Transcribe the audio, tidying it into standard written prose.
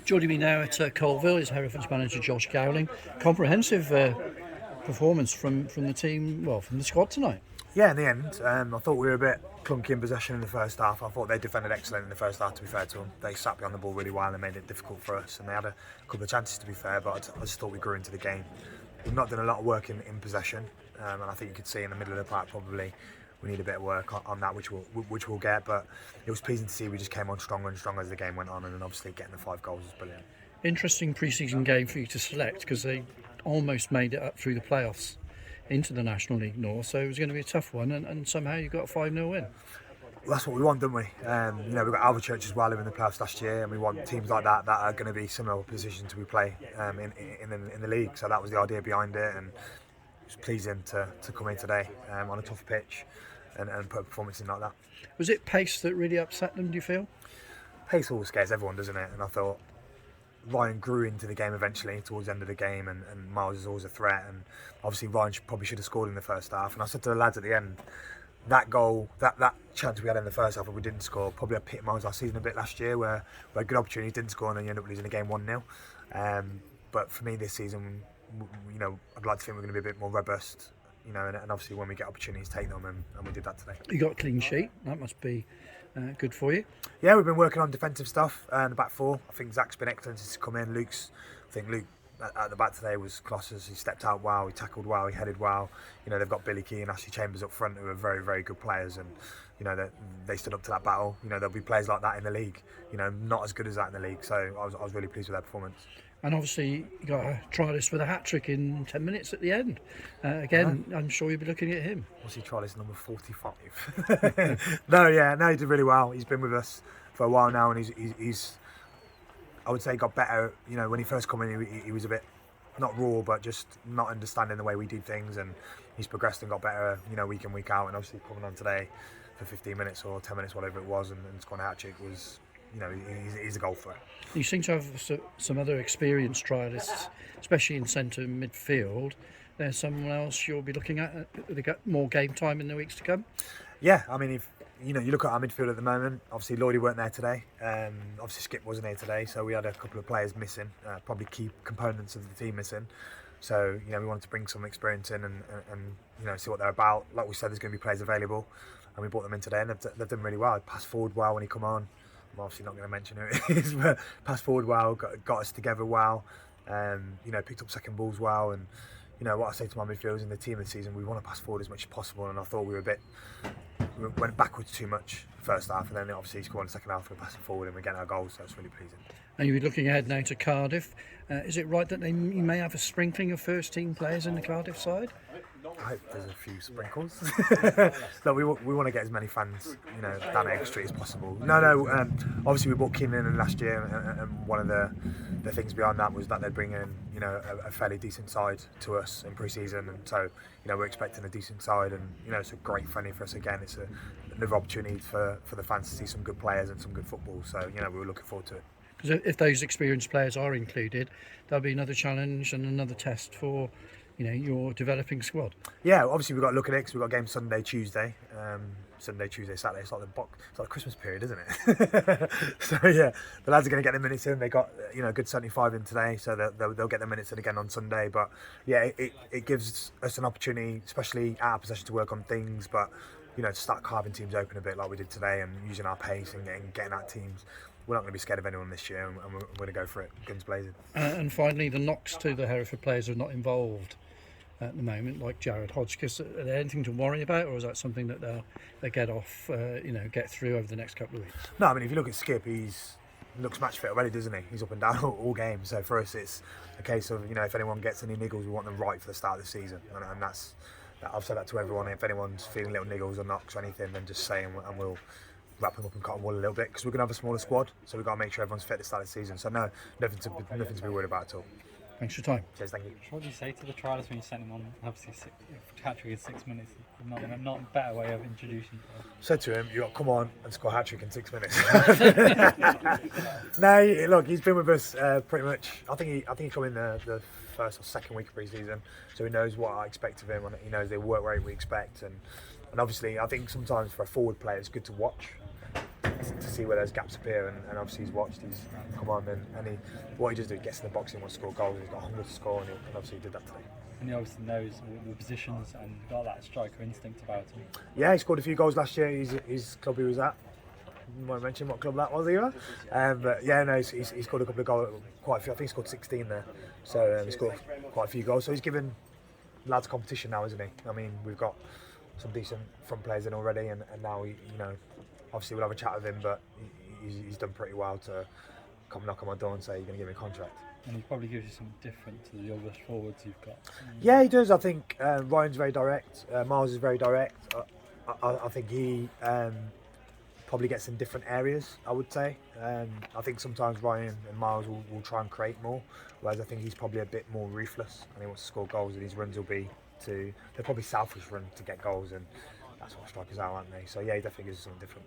Joining me now at Coalville is Hereford's manager Josh Gowling. Comprehensive performance from the team, well, from the squad tonight. Yeah, in the end, I thought we were a bit clunky in possession in the first half. I thought they defended excellent in the first half, to be fair to them. They sat behind the ball really well and made it difficult for us. And they had a couple of chances, to be fair, but I just thought we grew into the game. We've not done a lot of work in possession, and I think you could see in the middle of the park probably we need a bit of work on that, which we'll get. But it was pleasing to see we just came on stronger and stronger as the game went on, and then obviously getting the 5 goals was brilliant. Interesting pre-season game for you to select because they almost made it up through the playoffs into the National League North, so it was going to be a tough one, and somehow you got a 5-0 win. Well, that's what we want, don't we? We've got Alvechurch as well, who were in the playoffs last year, and we want teams like that are going to be similar positions to we play in the league. So that was the idea behind it, and it was pleasing to come in today on a tough pitch and put a performance in like that. Was it pace that really upset them, do you feel? Pace always scares everyone, doesn't it? And I thought Ryan grew into the game eventually towards the end of the game, and Miles is always a threat, and obviously Ryan probably should have scored in the first half. And I said to the lads at the end, that goal, that chance we had in the first half where we didn't score, probably epitomised our season a bit last year, where we had good opportunities, didn't score, and then you end up losing the game 1-0. But for me this season, I'd like to think we're going to be a bit more robust, and obviously when we get opportunities, take them, and we did that today. You got a clean sheet, that must be good for you. Yeah, we've been working on defensive stuff in the back four. I think Zach's been excellent since he's come in. Luke at the back today was Colossus. He stepped out well, he tackled well, he headed well. They've got Billy Key and Ashley Chambers up front who are very, very good players, and they stood up to that battle. There'll be players like that in the league, not as good as that in the league. So I was really pleased with their performance. And obviously you got a Trialist with a hat-trick in 10 minutes at the end. Again, I'm sure you'll be looking at him. Was he Trialist number 45? No, he did really well. He's been with us for a while now, and he's I would say got better. When he first came in, he was a bit not raw, but just not understanding the way we do things, and he's progressed and got better, week in, week out. And obviously coming on today for 15 minutes or 10 minutes, whatever it was, and scoring a hat-trick was, he's a goal threat. You seem to have some other experienced Trialists, especially in centre midfield. There's someone else you'll be looking at to get more game time in the weeks to come? Yeah, I mean, if you look at our midfield at the moment, obviously Lloydie weren't there today. Obviously Skip wasn't here today, so we had a couple of players missing, probably key components of the team missing. So, we wanted to bring some experience in and see what they're about. Like we said, there's going to be players available, and we brought them in today, and they've done really well. Passed forward well when he come on. I'm obviously not going to mention who it is, but passed forward well, got us together well, picked up second balls well, and what I say to my midfielders in the team this season, we want to pass forward as much as possible, and I thought we went backwards too much first half, and then obviously scored in the second half, we're passing forward and we're getting our goals, so it's really pleasing. And you'll be looking ahead now to Cardiff. Is it right that you may have a sprinkling of first team players in the Cardiff side? I hope there's a few sprinkles. Look, we want to get as many fans, down Egg Street as possible. Obviously we brought Keenan in last year, and one of the things behind that was that they'd bring in, a fairly decent side to us in pre-season, and so, we're expecting a decent side, and it's a great friendly for us again. It's another opportunity for the fans to see some good players and some good football. So, we were looking forward to it. Because if those experienced players are included, there'll be another challenge and another test for your developing squad. Yeah, obviously we've got to look at it because we've got a game Sunday, Tuesday, Saturday. It's like the Christmas period, isn't it? So yeah, the lads are going to get the minutes in. They got a good 75 in today, so they'll get the minutes in again on Sunday. But yeah, it gives us an opportunity, especially out of possession, to work on things, but to start carving teams open a bit like we did today, and using our pace and getting at teams. We're not going to be scared of anyone this year, and we're going to go for it, guns blazing. And finally, the knocks to the Hereford players are not involved at the moment, like Jared Hodgkiss. Are there anything to worry about, or is that something that they'll get off, get through over the next couple of weeks? No, I mean, if you look at Skip, he looks match fit already, doesn't he? He's up and down all games. So for us, it's a case of, if anyone gets any niggles, we want them right for the start of the season, and that's. I've said that to everyone. If anyone's feeling little niggles or knocks or anything, then just say, and we'll wrap them up in cotton wool a little bit, because we're going to have a smaller squad, so we've got to make sure everyone's fit at the start of the season. So no, nothing to be worried about at all. Thanks for your time. Cheers, thank you. What did you say to the Trialist when you sent him on? Obviously, hat-trick in 6 minutes. Not a better way of introducing you. Said to him, "You got to come on and score a hat-trick in 6 minutes." No, look, he's been with us pretty much. I think he come in the first or second week of pre-season, so he knows what I expect of him, and he knows the work rate we expect, and obviously I think sometimes for a forward player it's good to watch to see where those gaps appear, and obviously he's watched, he's come on, and what he does do, he gets in the box and wants to score goals. He's got hunger to score, and obviously he did that today. And he obviously knows all the positions and got that striker instinct about him. Yeah, he scored a few goals last year. His club he was at. You might mention what club that was either. But yeah, no, he's scored a couple of goals, quite a few. I think he scored 16 there. So he scored quite a few goals. So he's given lads competition now, isn't he? I mean, we've got some decent front players in already, and now he, obviously we'll have a chat with him, but he's done pretty well to come knock on my door and say, you're going to give me a contract. And he probably gives you something different to the other forwards you've got. Yeah, he does. I think Ryan's very direct. Miles is very direct. I think he probably gets in different areas, I would say. I think sometimes Ryan and Miles will try and create more, whereas I think he's probably a bit more ruthless and he wants to score goals, and his runs will be they're probably selfish run to get goals, and that's what strikers are, aren't they? So yeah, he definitely gives us something different.